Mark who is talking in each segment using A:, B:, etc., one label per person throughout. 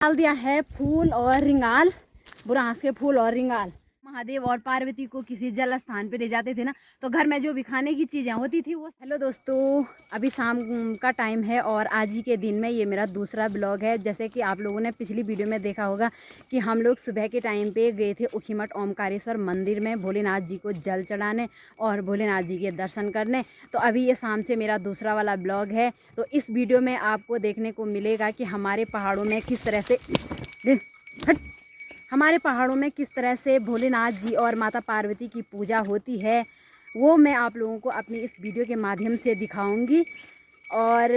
A: डाल दिया है फूल और रिंगाल, बुरांस के फूल और रिंगाल। महादेव और पार्वती को किसी जल स्थान पे ले जाते थे ना, तो घर में जो भी खाने की चीज़ें होती थी वो। हेलो दोस्तों, अभी शाम का टाइम है और आज ही के दिन में ये मेरा दूसरा ब्लॉग है। जैसे कि आप लोगों ने पिछली वीडियो में देखा होगा कि हम लोग सुबह के टाइम पे गए थे ऊखीमठ ओमकारेश्वर मंदिर में भोलेनाथ जी को जल चढ़ाने और भोलेनाथ जी के दर्शन करने। तो अभी ये शाम से मेरा दूसरा वाला ब्लॉग है। तो इस वीडियो में आपको देखने को मिलेगा कि हमारे पहाड़ों में किस तरह से हमारे पहाड़ों में किस तरह से भोलेनाथ जी और माता पार्वती की पूजा होती है, वो मैं आप लोगों को अपनी इस वीडियो के माध्यम से दिखाऊंगी। और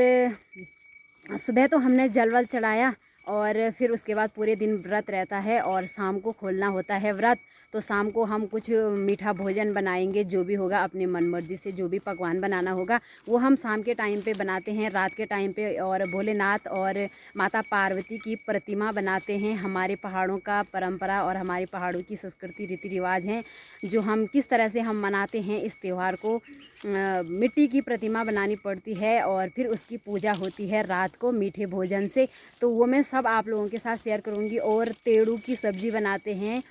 A: सुबह तो हमने जलवल चढ़ाया और फिर उसके बाद पूरे दिन व्रत रहता है और शाम को खोलना होता है व्रत। तो शाम को हम कुछ मीठा भोजन बनाएंगे, जो भी होगा अपनी मन मर्जी से जो भी पकवान बनाना होगा वो हम शाम के टाइम पे बनाते हैं, रात के टाइम पे। और भोलेनाथ और माता पार्वती की प्रतिमा बनाते हैं। हमारे पहाड़ों का परंपरा और हमारे पहाड़ों की संस्कृति रीति रिवाज हैं जो हम किस तरह से हम मनाते हैं इस त्यौहार को। मिट्टी की प्रतिमा बनानी पड़ती है और फिर उसकी पूजा होती है रात को मीठे भोजन से। तो वो मैं सब आप लोगों के साथ शेयर करूँगी। और तेड़ू की सब्ज़ी बनाते हैं,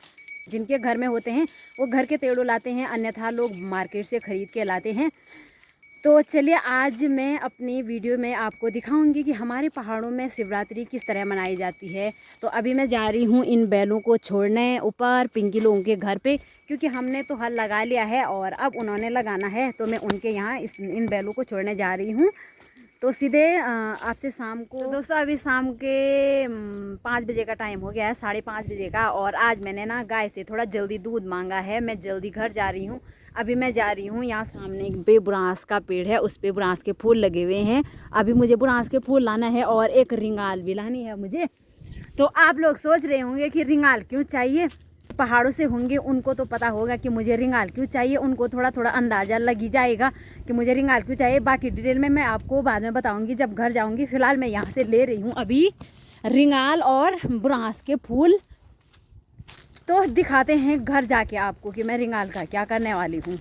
A: जिनके घर में होते हैं वो घर के तेड़ू लाते हैं, अन्यथा लोग मार्केट से ख़रीद के लाते हैं। तो चलिए आज मैं अपनी वीडियो में आपको दिखाऊंगी कि हमारे पहाड़ों में शिवरात्रि किस तरह मनाई जाती है। तो अभी मैं जा रही हूँ इन बैलों को छोड़ने ऊपर पिंकी लोगों के घर पे, क्योंकि हमने तो हल लगा लिया है और अब उन्होंने लगाना है। तो मैं उनके यहाँ इन बैलों को छोड़ने जा रही हूँ। तो सीधे आपसे शाम को। तो दोस्तों अभी शाम के 5 बजे का टाइम हो गया है, 5:30 बजे का। और आज मैंने ना गाय से थोड़ा जल्दी दूध मांगा है, मैं जल्दी घर जा रही हूँ। अभी मैं जा रही हूँ, यहाँ सामने एक बुरांस का पेड़ है, उस पे बुरांस के फूल लगे हुए हैं। अभी मुझे बुरांस के फूल लाना है और एक रिंगाल भी लानी है मुझे। तो आप लोग सोच रहे होंगे कि रिंगाल क्यों चाहिए, पहाड़ों से होंगे उनको तो पता होगा कि मुझे रिंगाल क्यों चाहिए, उनको थोड़ा थोड़ा अंदाज़ा लग ही जाएगा कि मुझे रिंगाल क्यों चाहिए। बाकी डिटेल में मैं आपको बाद में बताऊंगी जब घर जाऊंगी। फ़िलहाल मैं यहाँ से ले रही हूँ अभी रिंगाल और बुरांस के फूल। तो दिखाते हैं घर जाके आपको कि मैं रिंगाल का क्या करने वाली हूँ।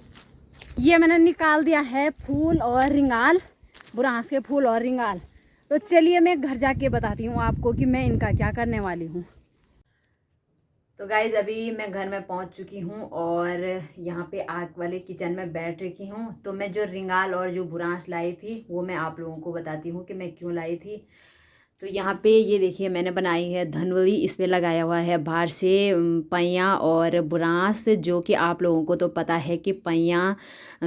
A: ये मैंने निकाल दिया है फूल और रिंगाल, बुरांस के फूल और रिंगाल। तो चलिए मैं घर जाके बताती हूँ आपको कि मैं इनका क्या करने वाली हूँ। तो गाइज़ अभी मैं घर में पहुंच चुकी हूं और यहाँ पे आग वाले किचन में बैठ रखी हूं। तो मैं जो रिंगाल और जो बुरांस लाई थी वो मैं आप लोगों को बताती हूँ कि मैं क्यों लाई थी। तो यहाँ पे ये देखिए मैंने बनाई है धनवली, इस पे लगाया हुआ है बाहर से पैया और बुरांस, जो कि आप लोगों को तो पता है कि पैया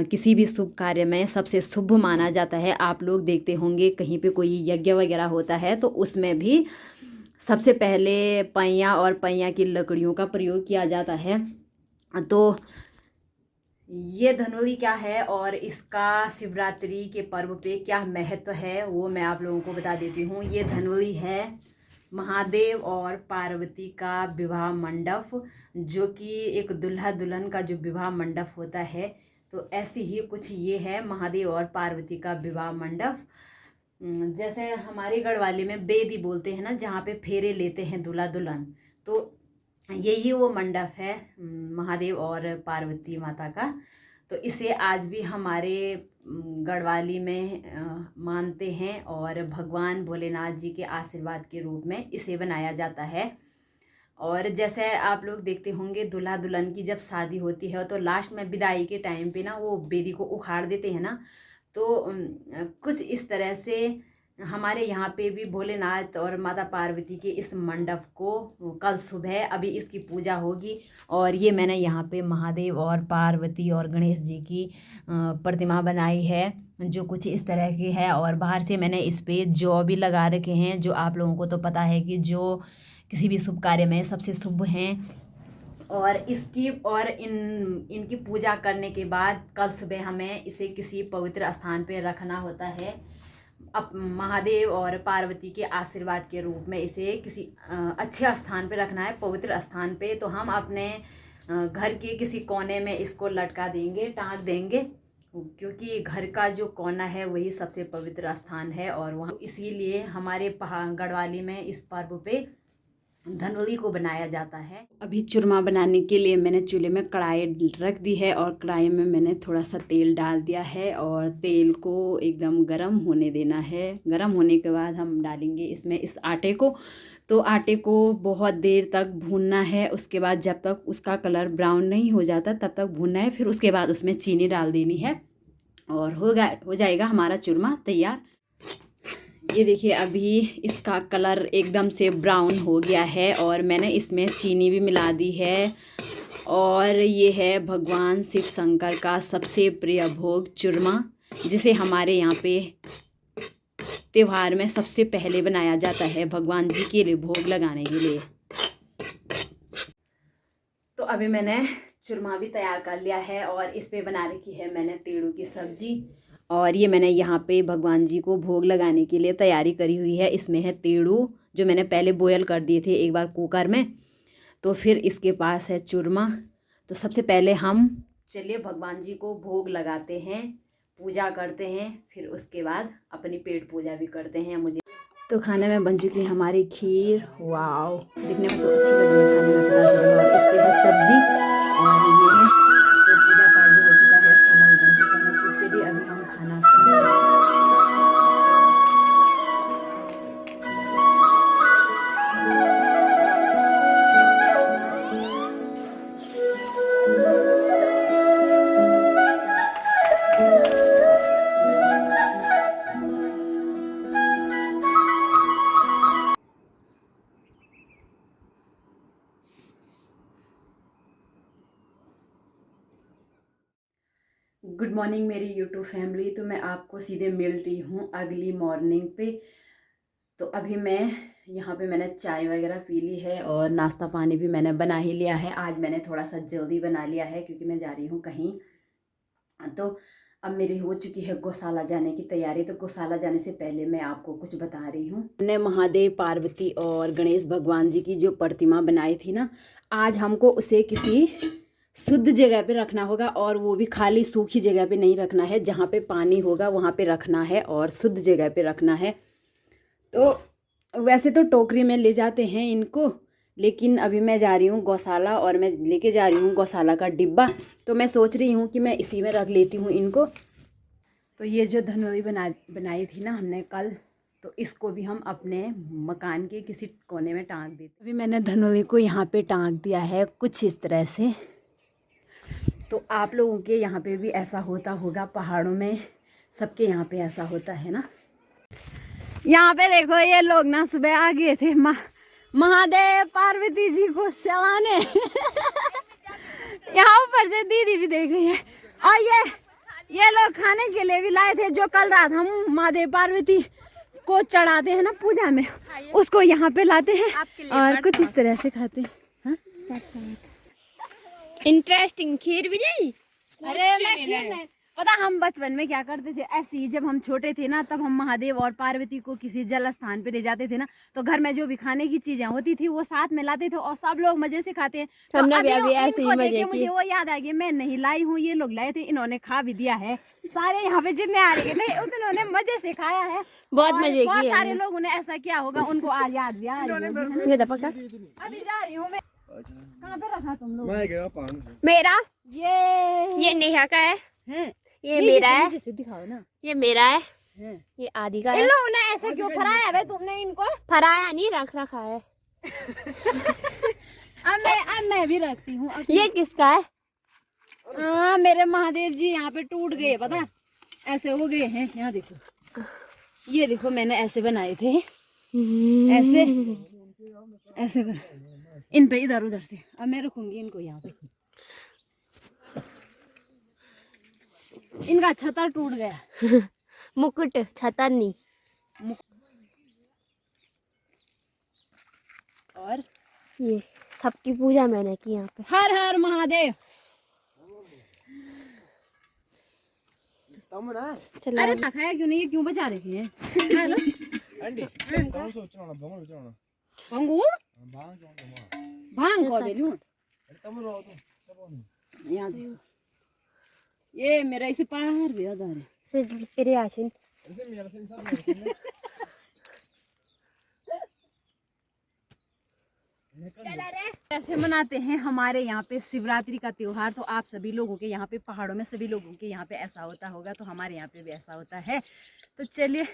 A: किसी भी शुभ कार्य में सबसे शुभ माना जाता है। आप लोग देखते होंगे कहीं पे कोई यज्ञ वगैरह होता है तो उसमें भी सबसे पहले पैया और पैया की लकड़ियों का प्रयोग किया जाता है। तो ये धनोली क्या है और इसका शिवरात्रि के पर्व पे क्या महत्व है वो मैं आप लोगों को बता देती हूँ। ये धनोली है महादेव और पार्वती का विवाह मंडप, जो कि एक दूल्हा दुल्हन का जो विवाह मंडप होता है। तो ऐसी ही कुछ ये है महादेव और पार्वती का विवाह मंडप। जैसे हमारे गढ़वाली में बेदी बोलते हैं ना, जहाँ पे फेरे लेते हैं दूल्हा दुल्हन, तो यही वो मंडप है महादेव और पार्वती माता का। तो इसे आज भी हमारे गढ़वाली में मानते हैं और भगवान भोलेनाथ जी के आशीर्वाद के रूप में इसे बनाया जाता है। और जैसे आप लोग देखते होंगे दूल्हा दुल्हन की जब शादी होती है तो लास्ट में विदाई के टाइम पे ना वो बेदी को उखाड़ देते हैं ना। तो कुछ इस तरह से हमारे यहाँ पे भी भोलेनाथ और माता पार्वती के इस मंडप को कल सुबह अभी इसकी पूजा होगी। और ये मैंने यहाँ पे महादेव और पार्वती और गणेश जी की प्रतिमा बनाई है जो कुछ इस तरह की है। और बाहर से मैंने इस पे जौ भी लगा रखे हैं, जो आप लोगों को तो पता है कि जो किसी भी शुभ कार्य में सबसे शुभ हैं। और इसकी और इनकी पूजा करने के बाद कल सुबह हमें इसे किसी पवित्र स्थान पे रखना होता है। अब महादेव और पार्वती के आशीर्वाद के रूप में इसे किसी अच्छे स्थान पे रखना है, पवित्र स्थान पे। तो हम अपने घर के किसी कोने में इसको लटका देंगे, टांग देंगे, क्योंकि घर का जो कोना है वही सबसे पवित्र स्थान है। और वहाँ इसीलिए हमारे पहाड़ गढ़वाली में इस पर्व पे धनोली को बनाया जाता है। अभी चूरमा बनाने के लिए मैंने चूल्हे में कढ़ाई रख दी है और कढ़ाई में मैंने थोड़ा सा तेल डाल दिया है और तेल को एकदम गरम होने देना है। गरम होने के बाद हम डालेंगे इसमें इस आटे को। तो आटे को बहुत देर तक भूनना है। उसके बाद जब तक उसका कलर ब्राउन नहीं हो जाता तब तक भूनना है। फिर उसके बाद उसमें चीनी डाल देनी है और हो जाएगा हमारा चूरमा तैयार। ये देखिए अभी इसका कलर एकदम से ब्राउन हो गया है और मैंने इसमें चीनी भी मिला दी है। और ये है भगवान शिव शंकर का सबसे प्रिय भोग चूरमा, जिसे हमारे यहाँ पे त्योहार में सबसे पहले बनाया जाता है भगवान जी के लिए भोग लगाने के लिए। तो अभी मैंने चूरमा भी तैयार कर लिया है और इस पे बना रखी है मैंने तेड़ू की सब्जी। और ये मैंने यहाँ पे भगवान जी को भोग लगाने के लिए तैयारी करी हुई है। इसमें है तेड़ू जो मैंने पहले बॉयल कर दिए थे एक बार कुकर में। तो फिर इसके पास है चूरमा। तो सबसे पहले हम चलिए भगवान जी को भोग लगाते हैं, पूजा करते हैं, फिर उसके बाद अपनी पेट पूजा भी करते हैं। मुझे तो खाने में बन चुकी है हमारी खीर। वाओ, दिखने में तो अच्छी लग रही है, खाने में पता चलेगा। और इस पे है सब्जी और ये है तो पूजा पाठ भी हो चुका है, खाना भी बन चुका है। तो चलिए अभी हम खाना खाते हैं। गुड मॉर्निंग मेरी यूट्यूब फैमिली। तो मैं आपको सीधे मिल रही हूँ अगली मॉर्निंग पे। तो अभी मैं यहाँ पे मैंने चाय वगैरह पी ली है और नाश्ता पानी भी मैंने बना ही लिया है। आज मैंने थोड़ा सा जल्दी बना लिया है क्योंकि मैं जा रही हूँ कहीं। तो अब मेरी हो चुकी है गौशाला जाने की तैयारी। तो गौशाला जाने से पहले मैं आपको कुछ बता रही हूँ। मैंने महादेव, पार्वती और गणेश भगवान जी की जो प्रतिमा बनाई थी ना, आज हमको उसे किसी शुद्ध जगह पे रखना होगा और वो भी खाली सूखी जगह पे नहीं रखना है। जहाँ पे पानी होगा वहाँ पे रखना है और शुद्ध जगह पे रखना है। तो वैसे तो टोकरी में ले जाते हैं इनको, लेकिन अभी मैं जा रही हूँ गौशाला और मैं लेके जा रही हूँ गौशाला का डिब्बा। तो मैं सोच रही हूँ कि मैं इसी में रख लेती हूँ इनको। तो ये जो धनोरी बनाई थी ना हमने कल, तो इसको भी हम अपने मकान के किसी कोने में टांग देते। अभी मैंने धनोरी को यहाँ पे टांग दिया है कुछ इस तरह से। तो आप लोगों के यहाँ पे भी ऐसा होता होगा, पहाड़ों में सबके यहाँ पे ऐसा होता है ना। यहाँ पे देखो ये लोग ना सुबह आ गए थे महादेव पार्वती जी को चलाने। यहाँ ऊपर से दीदी भी देख रही है। और ये लोग खाने के लिए भी लाए थे, जो कल रात हम महादेव पार्वती को चढ़ाते हैं ना पूजा में, उसको यहाँ पे लाते हैं और कुछ इस तरह से खाते हैं।
B: इंटरेस्टिंग खीर भी नहीं।
A: अरे मैं खीर नहीं, पता हम बचपन में क्या करते थे, ऐसे ही जब हम छोटे थे ना तब हम महादेव और पार्वती को किसी जल स्थान पे ले जाते थे ना, तो घर में जो भी खाने की चीजें होती थी वो साथ में लाते थे और सब लोग मजे से खाते हैं। तो
B: हमने भी
A: अभी
B: ऐसे ही मजे किए।
A: मुझे वो याद आ गया, मैं नहीं लाई हूँ, ये लोग लाए थे, इन्होंने खा भी दिया है। सारे यहाँ पे जितने आ रहे थे उन्होंने मजे से खाया है,
B: बहुत मजे किए।
A: बहुत सारे लोगों ने ऐसा किया होगा, उनको आज याद भी आ रही है।
B: ये पकड़।
A: अभी जा रही हूँ मैं। कहाँ पे रखा तुम लोग?
C: मैं गया पानी।
B: मेरा
A: ये
B: नेहा का है, ये मेरा है।
A: जैसे दिखाओ ना,
B: ये मेरा है, ये आदि का है।
A: इन लोगों ने ऐसे क्यों फराया है तुमने इनको?
B: फराया नहीं, रख रखा है।
A: अब मैं भी रखती हूँ।
B: ये किसका है?
A: मेरे महादेव जी यहाँ पे टूट गए, पता ऐसे हो गए हैं। यहाँ देखो, ये देखो मैंने ऐसे बनाए थे, ऐसे ऐसे इन पे इधर उधर से। अब मैं रखूंगी इनको यहाँ पे। इनका छतर टूट गया।
B: मुकुट, छतर नहीं।
A: और
B: ये सबकी पूजा मैंने की यहाँ पे।
A: हर हर महादेव।
B: चलो।
A: अरे खाया क्यों नहीं, ये क्यों बचा रखे हैं? हेलो भंगू भांग को बेलू। यहाँ देखो, ये मेरा इसे पार भी आधा है।
B: सिर्फ आशिन।
A: ऐसे मनाते हैं हमारे यहाँ पे शिवरात्रि का त्योहार। तो आप सभी लोगों के यहाँ पे, पहाड़ों में सभी लोगों के यहाँ पे ऐसा होता होगा, तो हमारे यहाँ पे भी ऐसा होता है। तो चलिए